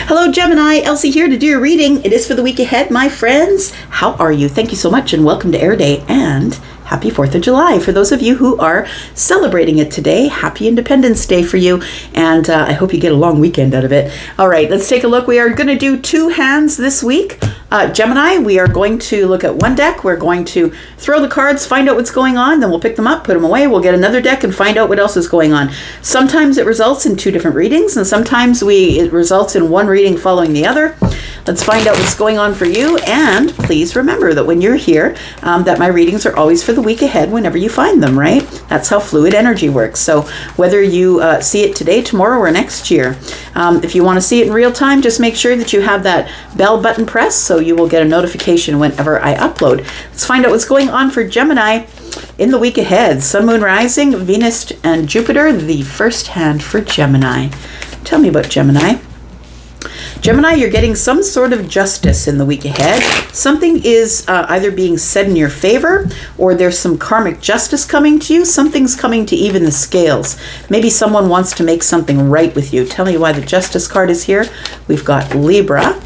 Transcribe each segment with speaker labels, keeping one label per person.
Speaker 1: Hello, Gemini. Elsie here to do your reading. It is for the week ahead, my friends. How are you? Thank you so much, and welcome to Air Day, and happy 4th of July. For those of you who are celebrating it today, happy Independence Day for you, and I hope you get a long weekend out of it. All right, let's take a look. We are going to do 2 hands this week. Gemini, we are going to look at one deck. We're going to throw the cards, find out what's going on, then we'll pick them up, put them away. We'll get another deck and find out what else is going on. Sometimes it results in 2 different readings, and sometimes it results in one reading following the other. Let's find out what's going on for you, and please remember that when you're here, that my readings are always for the week ahead whenever you find them, right? That's how fluid energy works. So whether you see it today, tomorrow, or next year, if you want to see it in real time, just make sure that you have that bell button pressed so you will get a notification whenever I upload. Let's find out what's going on for Gemini in the week ahead. Sun, Moon, Rising, Venus, and Jupiter, the first hand for Gemini. Tell me about Gemini. Gemini, you're getting some sort of justice in the week ahead. Something is either being said in your favor, or there's some karmic justice coming to you. Something's coming to even the scales. Maybe someone wants to make something right with you. Tell me why the Justice card is here. We've got Libra.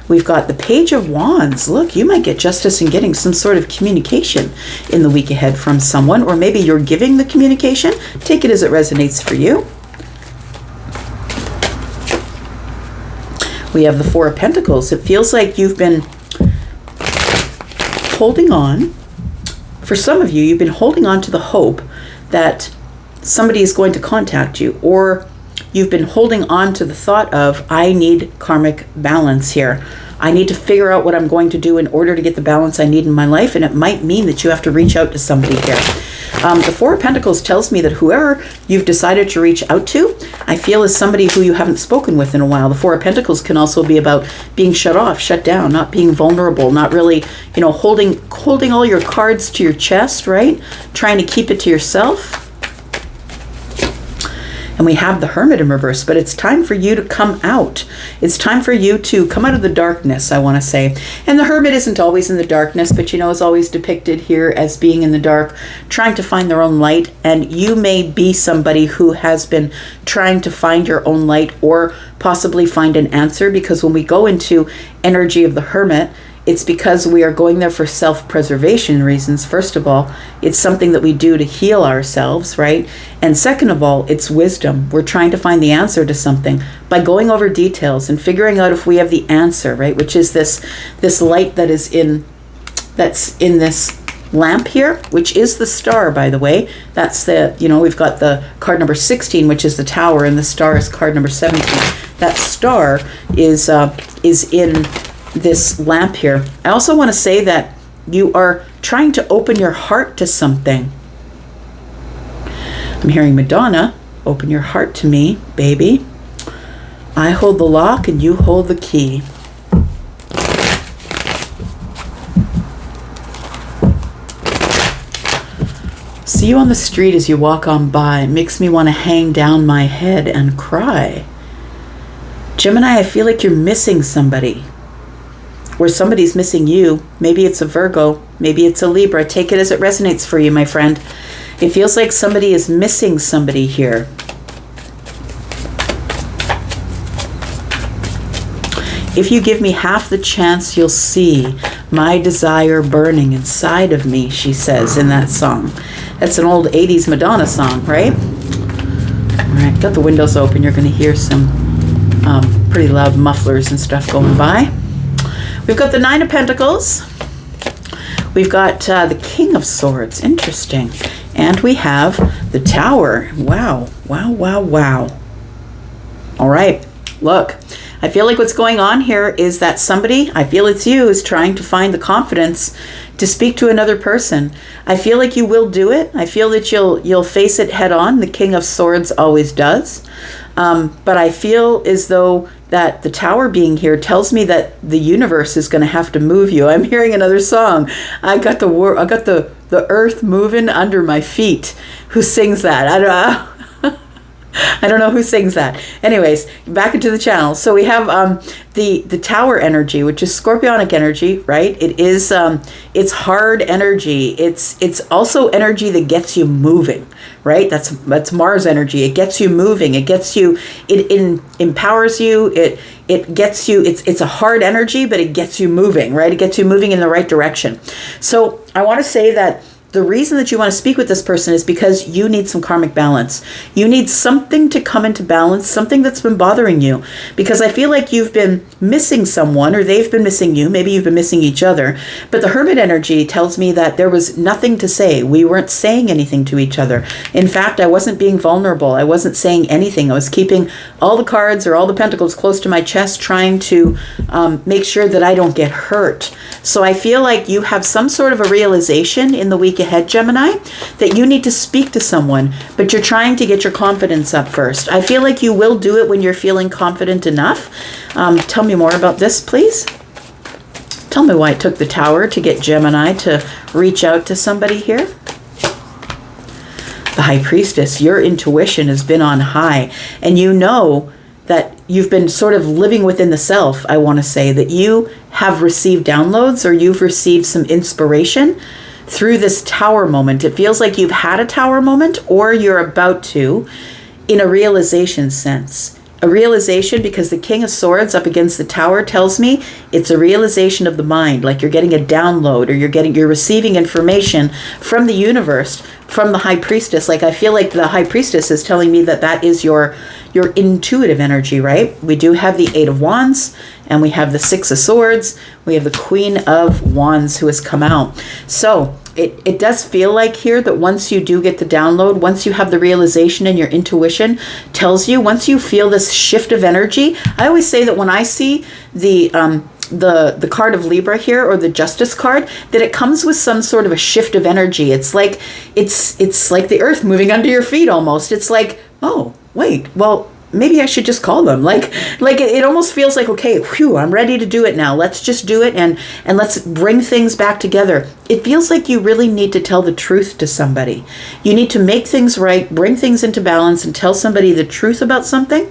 Speaker 1: We've got the Page of Wands. Look, you might get justice in getting some sort of communication in the week ahead from someone, or maybe you're giving the communication. Take it as it resonates for you. We have the Four of Pentacles. It feels like you've been holding on. For some of you, you've been holding on to the hope that somebody is going to contact you, or you've been holding on to the thought of, I need karmic balance here. I need to figure out what I'm going to do in order to get the balance I need in my life, and it might mean that you have to reach out to somebody here. The Four of Pentacles tells me that whoever you've decided to reach out to, I feel is somebody who you haven't spoken with in a while. The Four of Pentacles can also be about being shut off, shut down, not being vulnerable, not really, holding all your cards to your chest, right? Trying to keep it to yourself. And we have the Hermit in reverse, but it's time for you to come out. It's time for you to come out of the darkness, I want to say. And the Hermit isn't always in the darkness, but is always depicted here as being in the dark, trying to find their own light. And you may be somebody who has been trying to find your own light, or possibly find an answer, because when we go into energy of the Hermit, it's because we are going there for self-preservation reasons. First of all, it's something that we do to heal ourselves, right? And second of all, it's wisdom. We're trying to find the answer to something by going over details and figuring out if we have the answer, right? Which is this light that's in this lamp here, which is the star, by the way. That's we've got the card number 16, which is the Tower, and the star is card number 17. That star is in this lamp here. I also want to say that you are trying to open your heart to something. I'm hearing Madonna, open your heart to me, baby. I hold the lock and you hold the key. See you on the street as you walk on by. It makes me want to hang down my head and cry. Gemini, I feel like you're missing somebody, or somebody's missing you. Maybe it's a Virgo, maybe it's a Libra. Take it as it resonates for you, my friend. It feels like somebody is missing somebody here. If you give me half the chance, you'll see my desire burning inside of me, she says in that song. That's an old 80s Madonna song, right? All right, got the windows open. You're going to hear some pretty loud mufflers and stuff going by. We've got the Nine of Pentacles. We've got the King of Swords. Interesting. And we have the Tower. Wow. Wow, wow, wow. All right. Look, I feel like what's going on here is that somebody, I feel it's you, is trying to find the confidence to speak to another person. I feel like you will do it. I feel that you'll face it head on. The King of Swords always does. But I feel as though that the Tower being here tells me that the universe is going to have to move you. I'm hearing another song. I got the earth moving under my feet. Who sings that? I don't know. I don't know who sings that. Anyways, back into the channel. So we have the Tower energy, which is Scorpionic energy, right? It is it's hard energy. It's also energy that gets you moving, right? That's Mars energy. It gets you moving. It gets you. It empowers you. It gets you. It's a hard energy, but it gets you moving, right? It gets you moving in the right direction. So I want to say that the reason that you want to speak with this person is because you need some karmic balance. You need something to come into balance, something that's been bothering you. Because I feel like you've been missing someone, or they've been missing you. Maybe you've been missing each other. But the Hermit energy tells me that there was nothing to say. We weren't saying anything to each other. In fact, I wasn't being vulnerable. I wasn't saying anything. I was keeping all the cards or all the pentacles close to my chest, trying to make sure that I don't get hurt. So I feel like you have some sort of a realization in the week ahead, Gemini, that you need to speak to someone, but you're trying to get your confidence up first. I feel like you will do it when you're feeling confident enough. Tell me more about this, please. Tell me why it took the Tower to get Gemini to reach out to somebody here. The High Priestess, your intuition has been on high, and you know that you've been sort of living within the self. I want to say that you have received downloads, or you've received some inspiration through this Tower moment. It feels like you've had a Tower moment, or you're about to, in a realization sense. A realization, because the King of Swords up against the Tower tells me it's a realization of the mind, like you're getting a download, or you're receiving information from the universe, from the High Priestess. Like I feel like the High Priestess is telling me that that is your intuitive energy, right? We do have the Eight of Wands, and we have the Six of Swords. We have the Queen of Wands who has come out. So it does feel like here that once you do get the download, once you have the realization and your intuition tells you, once you feel this shift of energy, I always say that when I see the card of Libra here, or the Justice card, that it comes with some sort of a shift of energy. It's like like the earth moving under your feet almost. It's like, oh, wait, well, maybe I should just call them. Like it almost feels like, okay, whew, I'm ready to do it now. Let's just do it, and let's bring things back together. It feels like you really need to tell the truth to somebody. You need to make things right, bring things into balance, and tell somebody the truth about something.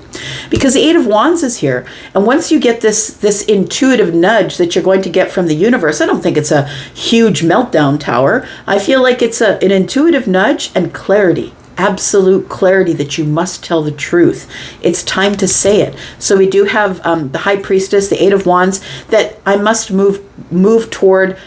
Speaker 1: Because the Eight of Wands is here. And once you get this intuitive nudge that you're going to get from the universe, I don't think it's a huge meltdown Tower. I feel like it's an intuitive nudge and clarity. Absolute clarity that you must tell the truth. It's time to say it. So we do have the High Priestess, the Eight of Wands, that I must move toward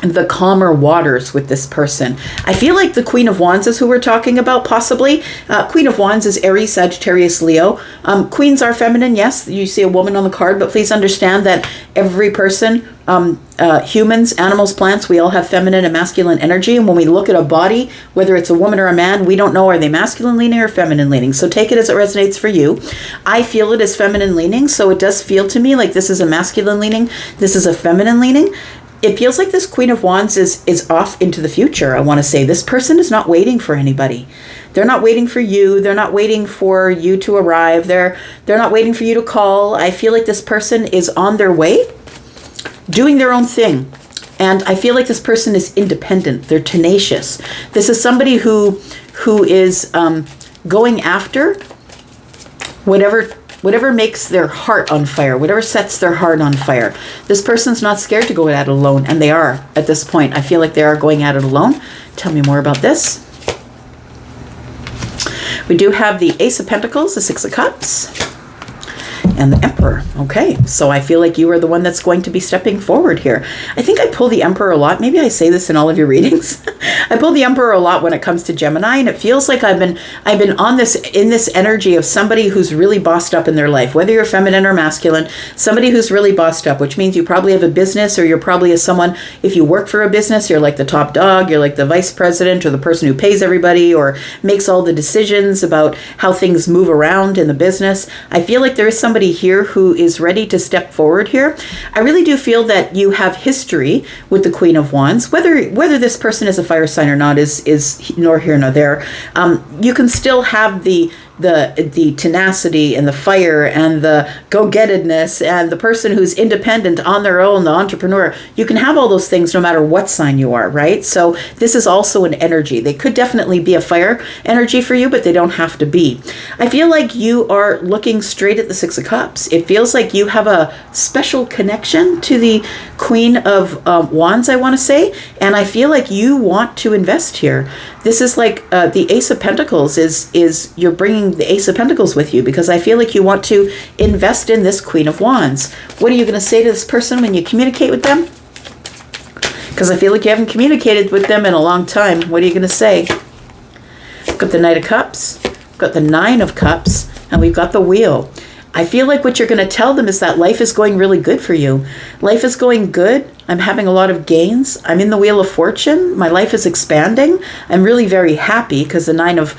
Speaker 1: the calmer waters with this person. I feel like the Queen of Wands is who we're talking about, possibly. Queen of Wands is Aries, Sagittarius, Leo. Queens are feminine, yes. You see a woman on the card, but please understand that every person, humans, animals, plants, we all have feminine and masculine energy. And when we look at a body, whether it's a woman or a man, we don't know, are they masculine leaning or feminine leaning? So take it as it resonates for you. I feel it as feminine leaning, so it does feel to me like this is a masculine leaning, this is a feminine leaning. It feels like this Queen of Wands is off into the future. I want to say this person is not waiting for anybody. They're not waiting for you. They're not waiting for you to arrive. They're not waiting for you to call. I feel like this person is on their way, doing their own thing. And I feel like this person is independent. They're tenacious. This is somebody who is going after whatever makes their heart on fire, whatever sets their heart on fire. This person's not scared to go at it alone, and they are at this point. I feel like they are going at it alone. Tell me more about this. We do have the Ace of Pentacles, the Six of Cups, and the Emperor. Okay, so I feel like you are the one that's going to be stepping forward here. I think I pull the Emperor a lot. Maybe I say this in all of your readings. I pull the Emperor a lot when it comes to Gemini, and it feels like I've been in this energy of somebody who's really bossed up in their life, whether you're feminine or masculine, somebody who's really bossed up, which means you probably have a business, or you're probably someone, if you work for a business, you're like the top dog, you're like the vice president, or the person who pays everybody, or makes all the decisions about how things move around in the business. I feel like there is somebody here who is ready to step forward here. I really do feel that you have history with the Queen of Wands. Whether this person is a fire sign or not is nor here nor there. You can still have the the tenacity and the fire and the go-gettedness and the person who's independent on their own, the entrepreneur. You can have all those things no matter what sign you are, right? So this is also an energy. They could definitely be a fire energy for you, but they don't have to be. I feel like you are looking straight at the Six of Cups. It feels like you have a special connection to the Queen of Wands, I want to say, and I feel like you want to invest here. This is like the Ace of Pentacles is you're bringing the Ace of Pentacles with you, because I feel like you want to invest in this Queen of Wands. What are you going to say to this person when you communicate with them? Because I feel like you haven't communicated with them in a long time. What are you going to say? Got the Knight of Cups, got the Nine of Cups, and we've got the Wheel. I feel like what you're going to tell them is that life is going really good for you. Life is going good. I'm having a lot of gains. I'm in the Wheel of Fortune. My life is expanding. I'm really very happy because the Nine of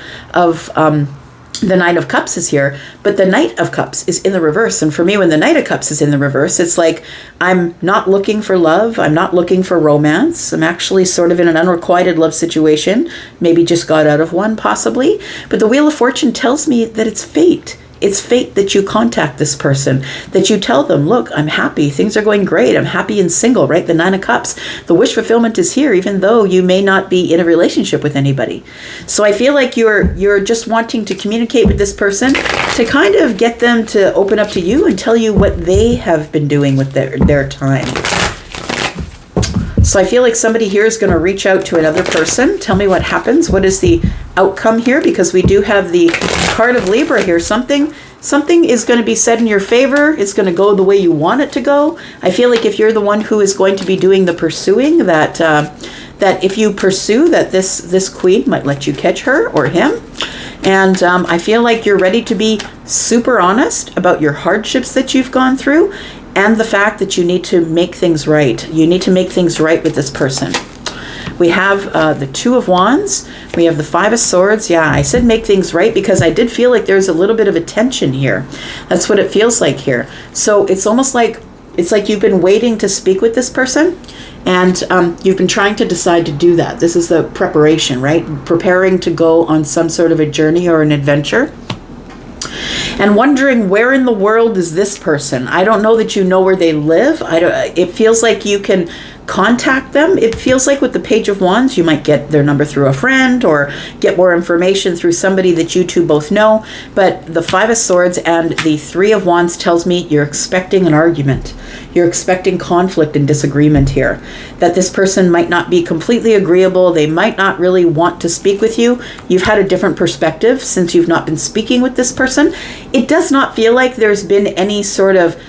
Speaker 1: Cups is here, but the Knight of Cups is in the reverse. And for me, when the Knight of Cups is in the reverse, it's like I'm not looking for love. I'm not looking for romance. I'm actually sort of in an unrequited love situation. Maybe just got out of one, possibly. But the Wheel of Fortune tells me that it's fate. It's fate that you contact this person, that you tell them, look, I'm happy. Things are going great. I'm happy and single, right? The Nine of Cups. The wish fulfillment is here, even though you may not be in a relationship with anybody. So I feel like you're just wanting to communicate with this person to kind of get them to open up to you and tell you what they have been doing with their time. So I feel like somebody here is going to reach out to another person. Tell me what happens. What is the outcome here? Because we do have the card of Libra here. Something is going to be said in your favor. It's going to go the way you want it to go. I feel like if you're the one who is going to be doing the pursuing, that if you pursue, that this queen might let you catch her or him. And I feel like you're ready to be super honest about your hardships that you've gone through, and the fact that you need to make things right. You need to make things right with this person. We have the Two of Wands. We have the Five of Swords. Yeah, I said make things right because I did feel like there's a little bit of a tension here. That's what it feels like here. So it's almost like, it's like you've been waiting to speak with this person, and you've been trying to decide to do that. This is the preparation, right? Preparing to go on some sort of a journey or an adventure. And wondering, where in the world is this person? I don't know that you know where they live. It feels like you can contact them. It feels like with the Page of Wands, you might get their number through a friend or get more information through somebody that you two both know. But the Five of Swords and the Three of Wands tells me you're expecting an argument. You're expecting conflict and disagreement here. That this person might not be completely agreeable. They might not really want to speak with you. You've had a different perspective since you've not been speaking with this person. It does not feel like there's been any sort of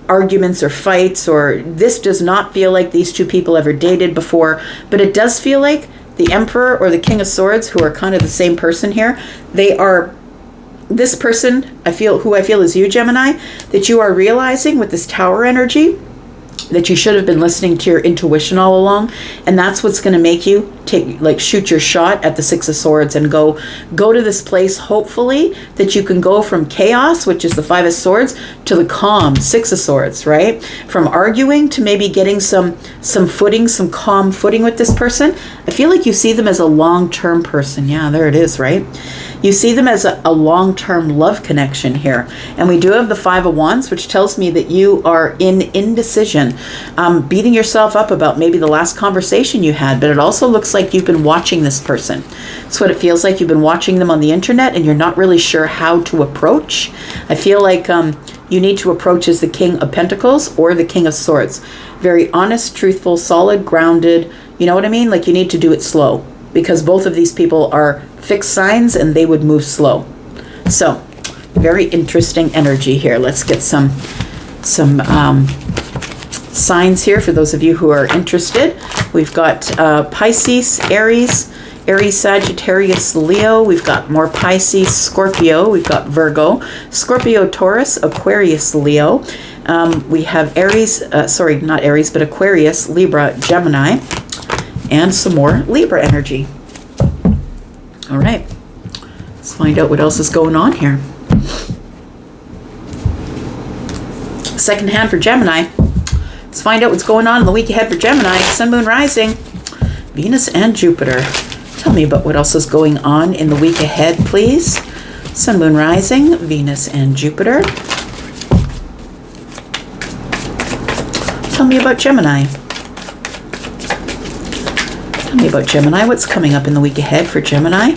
Speaker 1: arguments or fights, or this does not feel like these two people ever dated before, but it does feel like the Emperor or the King of Swords, who are kind of the same person here, they are this person, who I feel is you, Gemini, that you are realizing with this Tower energy that you should have been listening to your intuition all along, and that's what's going to make you shoot your shot at the Six of Swords and go to this place, hopefully, that you can go from chaos, which is the Five of Swords, to the calm Six of Swords, right? From arguing to maybe getting some footing, some calm footing with this person. I feel like you see them as a long-term person. Yeah, there it is, right? You see them as a long-term love connection here. And we do have the Five of Wands, which tells me that you are in indecision, beating yourself up about maybe the last conversation you had, but it also looks like you've been watching this person. That's what it feels like. You've been watching them on the internet and you're not really sure how to approach. I feel like you need to approach as the King of Pentacles or the King of Swords. Very honest, truthful, solid, grounded. You know what I mean? Like, you need to do it slow, because both of these people are fixed signs and they would move slow. So very interesting energy here. Let's get some signs here for those of you who are interested. We've got Pisces, Aries, Sagittarius, Leo. We've got more Pisces, Scorpio. We've got Virgo, Scorpio, Taurus, Aquarius, Leo. We have Aries, not Aries, but Aquarius, Libra, Gemini, and some more Libra energy. All right, let's find out what else is going on here. Second hand for Gemini. Let's find out what's going on in the week ahead for Gemini. Sun, Moon, Rising, Venus, and Jupiter. Tell me about what else is going on in the week ahead, please. Sun, Moon, Rising, Venus, and Jupiter. Tell me about Gemini. Tell me about Gemini. What's coming up in the week ahead for Gemini?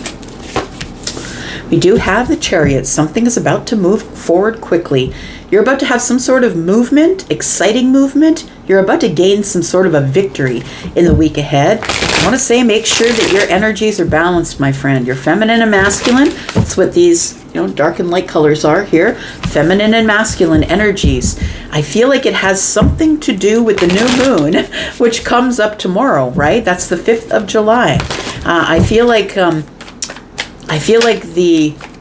Speaker 1: We do have the Chariot. Something is about to move forward quickly. You're about to have some sort of movement, exciting movement. You're about to gain some sort of a victory in the week ahead. I want to say make sure that your energies are balanced, my friend. Your feminine and masculine. That's what these, dark and light colors are here. Feminine and masculine energies. I feel like it has something to do with the new moon, which comes up tomorrow, right? That's the 5th of July. I feel like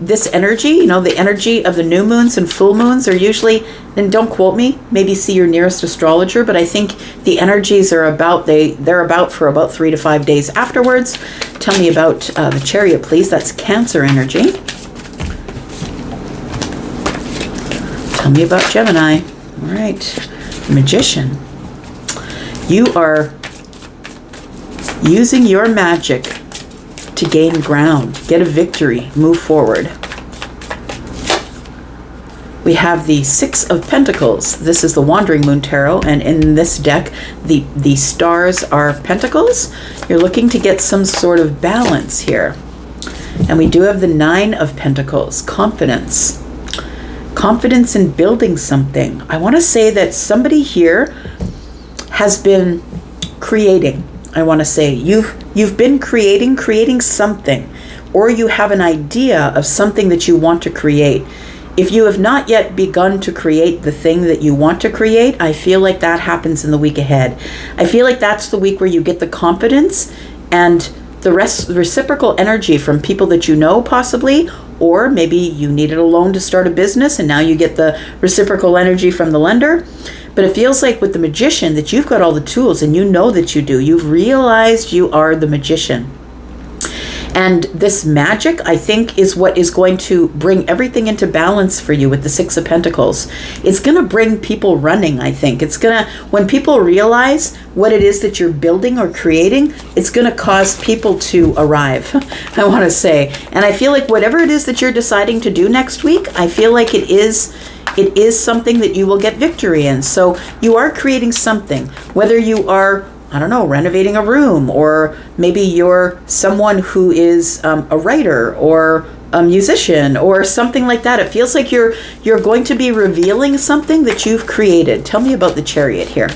Speaker 1: this energy, the energy of the new moons and full moons are usually, and don't quote me, maybe see your nearest astrologer, but I think the energies are they're about for about 3 to 5 days afterwards. Tell me about the Chariot, please. That's Cancer energy. Tell me about Gemini. All right, Magician. You are using your magic to gain ground, get a victory, move forward. We have the 6 of Pentacles. This is the Wandering Moon Tarot, and in this deck, the stars are pentacles. You're looking to get some sort of balance here. And we do have the 9 of Pentacles, confidence. Confidence in building something. I want to say that somebody here has been creating. I want to say you've been creating something, or you have an idea of something that you want to create. If you have not yet begun to create the thing that you want to create, I feel like that happens in the week ahead. I feel like that's the week where you get the confidence and the reciprocal energy from people that you know, possibly, or maybe you needed a loan to start a business and now you get the reciprocal energy from the lender. But it feels like with the Magician that you've got all the tools, and you know that you do. You've realized you are the Magician. And this magic, I think, is what is going to bring everything into balance for you with the 6 of Pentacles. It's going to bring people running, I think. It's going to, when people realize what it is that you're building or creating, it's going to cause people to arrive, I want to say. And I feel like whatever it is that you're deciding to do next week, I feel like it is something that you will get victory in. So you are creating something, whether you are, I don't know, renovating a room, or maybe you're someone who is a writer or a musician or something like that. It feels like you're going to be revealing something that you've created. Tell me about the Chariot here.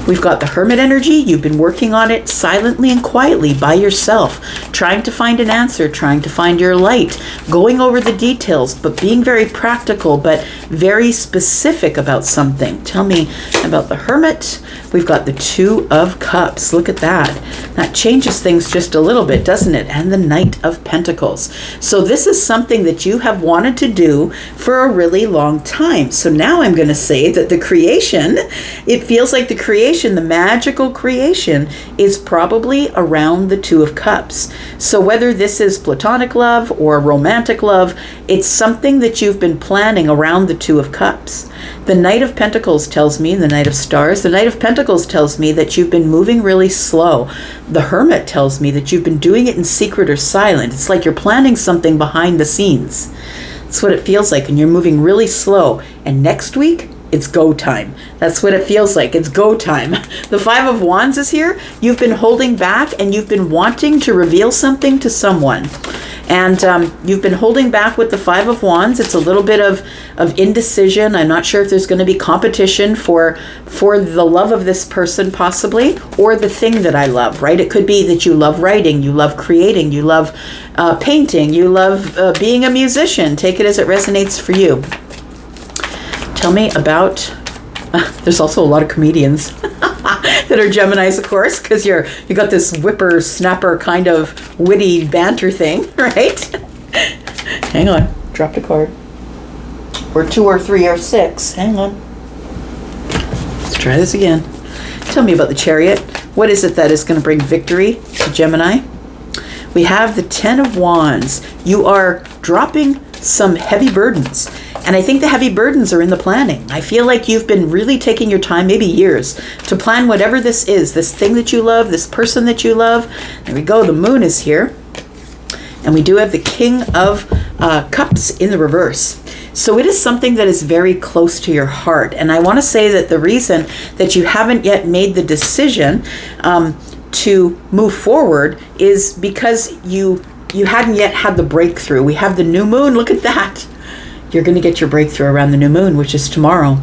Speaker 1: We've got the Hermit energy. You've been working on it silently and quietly by yourself, trying to find an answer, trying to find your light, going over the details, but being very practical, but very specific about something. Tell me about the Hermit. We've got the 2 of Cups. Look at that. That changes things just a little bit, doesn't it? And the Knight of Pentacles. So this is something that you have wanted to do for a really long time. So now I'm going to say that the creation, it feels like the creation, the magical creation, is probably around the 2 of Cups. So whether this is platonic love or romantic love, it's something that you've been planning around the 2 of Cups. The Knight of Pentacles tells me, the Knight of Stars, the Knight of Pentacles tells me that you've been moving really slow. The Hermit tells me that you've been doing it in secret or silent. It's like you're planning something behind the scenes. That's what it feels like, and you're moving really slow. And next week, it's go time. That's what it feels like. It's go time. The 5 of Wands is here. You've been holding back, and you've been wanting to reveal something to someone. And you've been holding back with the 5 of Wands. It's a little bit of indecision. I'm not sure if there's going to be competition for the love of this person, possibly, or the thing that I love, right? It could be that you love writing, you love creating, you love painting, you love being a musician. Take it as it resonates for you. Tell me about, there's also a lot of comedians that are Geminis, of course, because you got this whipper-snapper kind of witty banter thing, right? Hang on, dropped a card. Or 2 or 3 or 6, hang on. Let's try this again. Tell me about the Chariot. What is it that is going to bring victory to Gemini? We have the 10 of Wands. You are dropping some heavy burdens. And I think the heavy burdens are in the planning. I feel like you've been really taking your time, maybe years, to plan whatever this is, this thing that you love, this person that you love. There we go, the Moon is here. And we do have the King of Cups in the reverse. So it is something that is very close to your heart. And I want to say that the reason that you haven't yet made the decision to move forward is because you hadn't yet had the breakthrough. We have the new moon. Look at that. You're going to get your breakthrough around the new moon, which is tomorrow.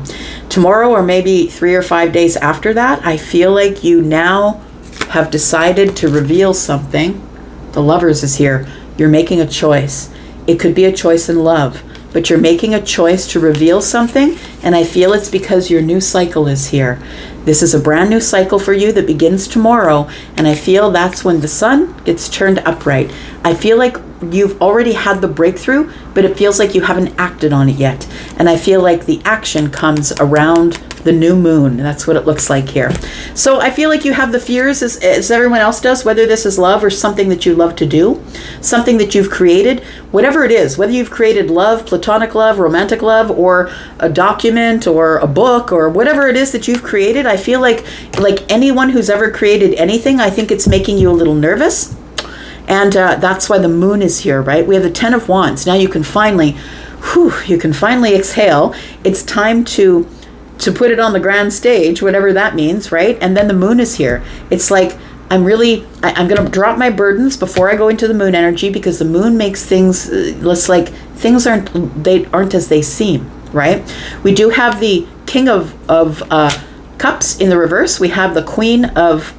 Speaker 1: Tomorrow, or maybe 3 or 5 days after that, I feel like you now have decided to reveal something. The Lovers is here. You're making a choice. It could be a choice in love, but you're making a choice to reveal something, and I feel it's because your new cycle is here. This is a brand new cycle for you that begins tomorrow, and I feel that's when the sun gets turned upright. I feel like you've already had the breakthrough, but it feels like you haven't acted on it yet. And I feel like the action comes around the new moon. That's what it looks like here. So I feel like you have the fears as everyone else does, whether this is love or something that you love to do, something that you've created, whatever it is, whether you've created love, platonic love, romantic love, or a document or a book or whatever it is that you've created. I feel like anyone who's ever created anything, I think it's making you a little nervous. And that's why the moon is here, right? We have the 10 of Wands. Now you can finally exhale. It's time to put it on the grand stage, whatever that means, right? And then the moon is here. It's like, I'm going to drop my burdens before I go into the moon energy, because the moon makes things less like things aren't as they seem, right? We do have the King of Cups in the reverse. We have the Queen of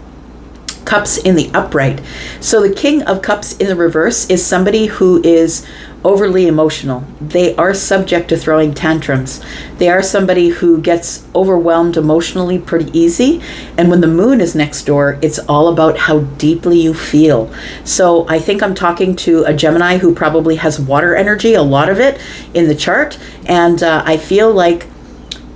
Speaker 1: Cups in the upright. So the King of Cups in the reverse is somebody who is overly emotional. They are subject to throwing tantrums. They are somebody who gets overwhelmed emotionally pretty easy. And when the moon is next door, it's all about how deeply you feel. So I think I'm talking to a Gemini who probably has water energy, a lot of it in the chart. And I feel like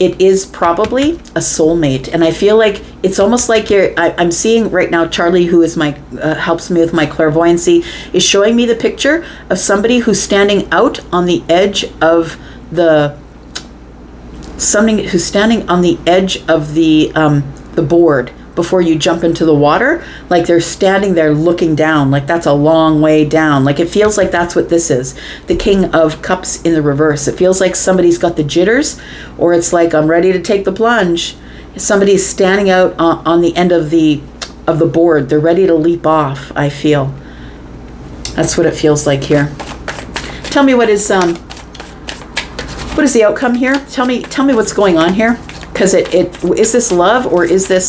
Speaker 1: it is probably a soulmate. And I feel like it's almost like I'm seeing right now, Charlie, who is helps me with my clairvoyancy, is showing me the picture of somebody who's standing out on the edge of the board before you jump into the water. Like they're standing there looking down, like that's a long way down. Like it feels like that's what this is. The King of Cups in the reverse. It feels like somebody's got the jitters, or it's like, I'm ready to take the plunge. Somebody's standing out on the end of the board. They're ready to leap off, I feel. That's what it feels like here. Tell me what is the outcome here? Tell me what's going on here. Because is this love, or is this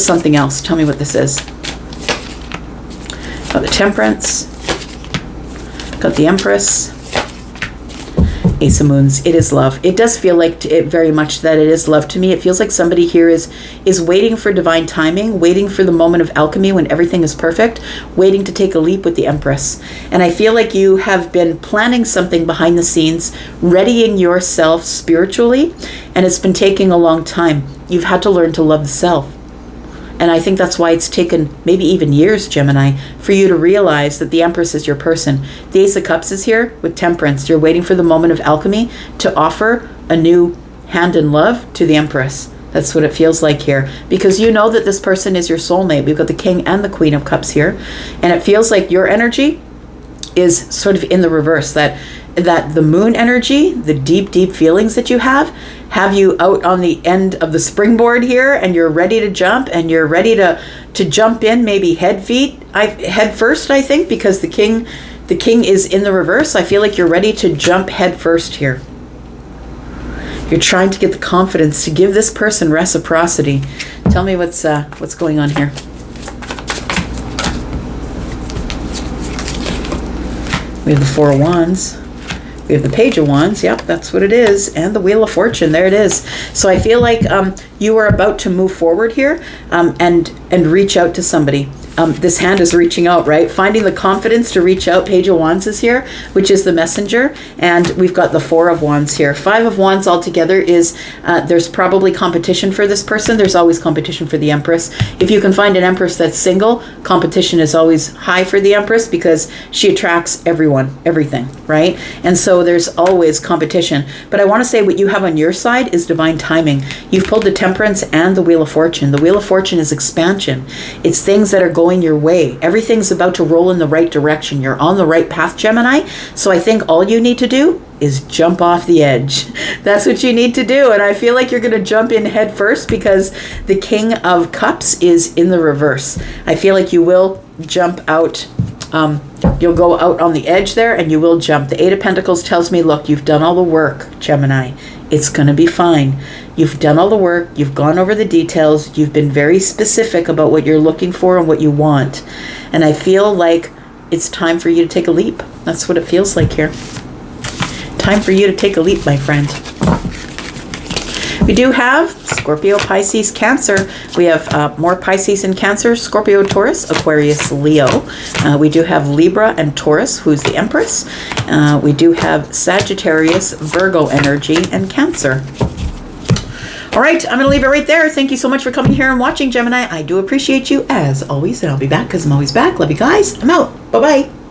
Speaker 1: something else? Tell me what this is. Got the Temperance. Got the Empress. Ace of Moons. It is love. It does feel like it very much that it is love to me. It feels like somebody here is waiting for divine timing, waiting for the moment of alchemy when everything is perfect, waiting to take a leap with the Empress. And I feel like you have been planning something behind the scenes, readying yourself spiritually, and it's been taking a long time. You've had to learn to love the self. And I think that's why it's taken maybe even years, Gemini, for you to realize that the Empress is your person. The Ace of Cups is here with Temperance. You're waiting for the moment of alchemy to offer a new hand in love to the Empress. That's what it feels like here. Because you know that this person is your soulmate. We've got the King and the Queen of Cups here. And it feels like your energy is sort of in the reverse. That the moon energy, the deep, deep feelings that you have you out on the end of the springboard here, and you're ready to jump, and you're ready to jump in, maybe head first, I think, because the king is in the reverse. I feel like you're ready to jump head first here. You're trying to get the confidence to give this person reciprocity. Tell me what's going on here. We have the Four of Wands. We have the Page of Wands. Yep, that's what it is. And the Wheel of Fortune. There it is. So I feel like you are about to move forward here and reach out to somebody. This hand is reaching out, right? Finding the confidence to reach out. Page of Wands is here, which is the messenger. And we've got the Four of Wands here. Five of Wands altogether is, there's probably competition for this person. There's always competition for the Empress. If you can find an Empress that's single, competition is always high for the Empress because she attracts everyone, everything, right? And so there's always competition. But I want to say what you have on your side is divine timing. You've pulled the Temperance and the Wheel of Fortune. The Wheel of Fortune is expansion. It's things that are going going your way. Everything's about to roll in the right direction. You're on the right path, Gemini. So I think all you need to do is jump off the edge. That's what you need to do. And I feel like you're going to jump in head first because the King of Cups is in the reverse. I feel like you will jump out. You'll go out on the edge there and you will jump. The Eight of Pentacles tells me, look, you've done all the work, Gemini. It's going to be fine. You've done all the work. You've gone over the details. You've been very specific about what you're looking for and what you want. And I feel like it's time for you to take a leap. That's what it feels like here. Time for you to take a leap, my friend. We do have Scorpio, Pisces, Cancer. We have more Pisces and Cancer, Scorpio, Taurus, Aquarius, Leo. We do have Libra and Taurus, who's the Empress. We do have Sagittarius, Virgo energy, and Cancer. All right, I'm going to leave it right there. Thank you so much for coming here and watching, Gemini. I do appreciate you as always, and I'll be back because I'm always back. Love you guys. I'm out. Bye-bye.